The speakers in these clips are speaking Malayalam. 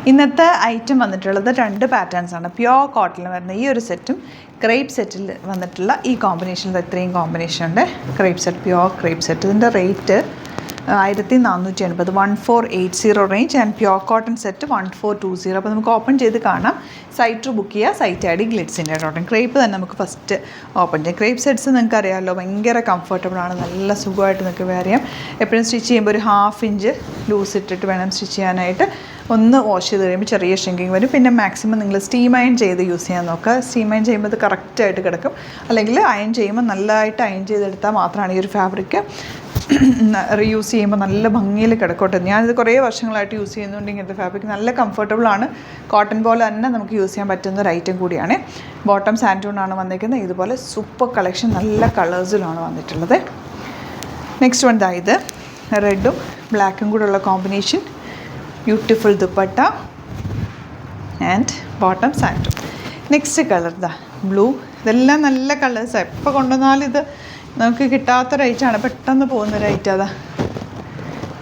ഇന്നത്തെ ഐറ്റം വന്നിട്ടുള്ളത് 2 പാറ്റേൺസ് ആണ്. പ്യുവർ കോട്ടണിൽ വരുന്ന ഈ ഒരു സെറ്റും ക്രേപ്പ് സെറ്റിൽ വന്നിട്ടുള്ള ഈ കോമ്പിനേഷനിൽ ഇത്രയും കോമ്പിനേഷൻ ഉണ്ട്. Crepe set, pure crepe set. ഇതിൻ്റെ rate 1480, 1480 range. And pure cotton set 1420. അപ്പോൾ നമുക്ക് ഓപ്പൺ ചെയ്ത് കാണാം. സൈറ്റ് ബുക്ക് ചെയ്യുക. സൈറ്റ് ഐ ഡി ഗ്ലിറ്റ്സിൻ്റെ കോട്ടൺ. ക്രേപ്പ് തന്നെ നമുക്ക് ഫസ്റ്റ് ഓപ്പൺ ചെയ്യാം. ക്രേപ്പ് സെറ്റ്സ് നിങ്ങൾക്ക് അറിയാമല്ലോ, ഭയങ്കര കംഫർട്ടബിളാണ്, നല്ല സുഖമായിട്ട് നിങ്ങൾക്ക് വെയർ ചെയ്യാം. എപ്പോഴും സ്റ്റിച്ച് ചെയ്യുമ്പോൾ ഒരു 1/2 ഇഞ്ച് ലൂസ് ഇട്ടിട്ട് വേണം സ്റ്റിച്ച് ചെയ്യാനായിട്ട്. ഒന്ന് വാഷ് ചെയ്ത് കഴിയുമ്പോൾ ചെറിയ ഷ്രിങ്കിങ് വരും. പിന്നെ മാക്സിമം നിങ്ങൾ സ്റ്റീം അയൺ ചെയ്ത് യൂസ് ചെയ്യാൻ നോക്കുക. സ്റ്റീം അയൺ ചെയ്യുമ്പോൾ അത് കറക്റ്റായിട്ട് കിടക്കും. അല്ലെങ്കിൽ അയൺ ചെയ്യുമ്പോൾ നല്ലതായിട്ട് അയൺ ചെയ്തെടുത്താൽ മാത്രമാണ് ഈ ഒരു ഫാബ്രിക്ക് റീയൂസ് ചെയ്യുമ്പോൾ നല്ല ഭംഗിയിൽ കിടക്കട്ടെ. ഞാനിത് കുറേ വർഷങ്ങളായിട്ട് യൂസ് ചെയ്യുന്നുണ്ട്. ഇങ്ങനത്തെ ഫാബ്രിക് നല്ല കംഫർട്ടബിളാണ്. കോട്ടൺ പോലെ തന്നെ നമുക്ക് യൂസ് ചെയ്യാൻ പറ്റുന്ന ഒരു ഐറ്റം കൂടിയാണ്. ബോട്ടം സാൻറ്റൂണാണ് വന്നിരിക്കുന്നത്. ഇതുപോലെ സൂപ്പർ കളക്ഷൻ, നല്ല കളേഴ്സിലാണ് വന്നിട്ടുള്ളത്. നെക്സ്റ്റ് വൺ ദാ ഇത് റെഡും ബ്ലാക്കും കൂടെ ഉള്ള combination. Beautiful dupatta and bottom santoon. Next colour ദാ ബ്ലൂ. ഇതെല്ലാം നല്ല കളേഴ്സാണ്. എപ്പോൾ കൊണ്ടുവന്നാലും ഇത് നമുക്ക് കിട്ടാത്തൊരു ഐറ്റമാണ്, പെട്ടെന്ന് പോകുന്നൊരു ഐറ്റം. അതാ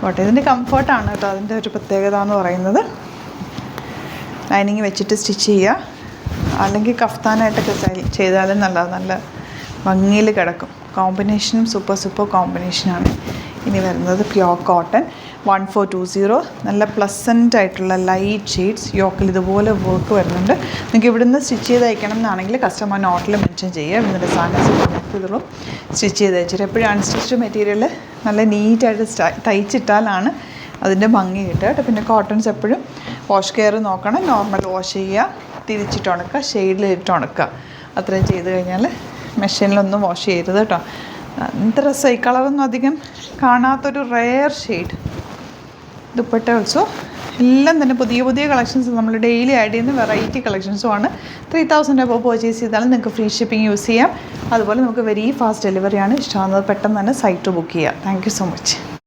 ബോട്ടെ ഇതിൻ്റെ കംഫർട്ടാണ് കേട്ടോ അതിൻ്റെ ഒരു പ്രത്യേകത എന്ന് പറയുന്നത്. ലൈനിങ് വെച്ചിട്ട് സ്റ്റിച്ച് ചെയ്യുക, അല്ലെങ്കിൽ കഫ്താനായിട്ടൊക്കെ ചെയ്താലും നല്ല ഭംഗിയിൽ കിടക്കും. കോമ്പിനേഷനും സൂപ്പർ കോമ്പിനേഷനാണ്. ഇനി വരുന്നത് പ്യുവർ കോട്ടൺ 1420. നല്ല പ്ലസൻ്റ് ആയിട്ടുള്ള ലൈറ്റ് ഷെയ്ഡ്സ്. യോക്കിൽ ഇതുപോലെ വർക്ക് വരുന്നുണ്ട്. നിങ്ങൾക്ക് ഇവിടുന്ന് സ്റ്റിച്ച് ചെയ്ത് അയക്കണം എന്നാണെങ്കിൽ കസ്റ്റമർ നോട്ടിൽ മെൻഷൻ ചെയ്യുക. ഇവിടുന്ന് സാധനം സ്റ്റിച്ച് ചെയ്ത് അയച്ചിട്ട് എപ്പോഴും അൺസ്റ്റിച്ച്ഡ് മെറ്റീരിയൽ നല്ല നീറ്റായിട്ട് തയ്ച്ചിട്ടാലാണ് അതിൻ്റെ ഭംഗി കിട്ടുക കേട്ടോ. പിന്നെ കോട്ടൺസ് എപ്പോഴും വാഷ് കെയർ നോക്കണം. നോർമൽ വാഷ് ചെയ്യുക, തിരിച്ചിട്ട് ഉണക്കുക, ഷെയ്ഡിലിട്ട് ഉണക്കുക. അത്രയും ചെയ്ത് കഴിഞ്ഞാൽ മെഷീനിലൊന്നും വാഷ് ചെയ്യരുത് കേട്ടോ. എന്ത് രസമായി, കളറൊന്നും അധികം കാണാത്തൊരു റെയർ ഷെയ്ഡ്. ദുപ്പട്ട ഓൾസോ എല്ലാം തന്നെ പുതിയ കളക്ഷൻസ് നമ്മൾ ഡെയിലി ആഡ് ചെയ്യുന്ന വെറൈറ്റി കളക്ഷൻസുമാണ്. 3000 അപ്പോൾ പർച്ചേസ് ചെയ്താലും നിങ്ങൾക്ക് ഫ്രീ ഷിപ്പിംഗ് യൂസ് ചെയ്യാം. അതുപോലെ നമുക്ക് വെരി ഫാസ്റ്റ് ഡെലിവറിയാണ്. ഇഷ്ടമാകുന്നത് പെട്ടെന്ന് തന്നെ സൈറ്റ് ബുക്ക് ചെയ്യുക. Thank you so much.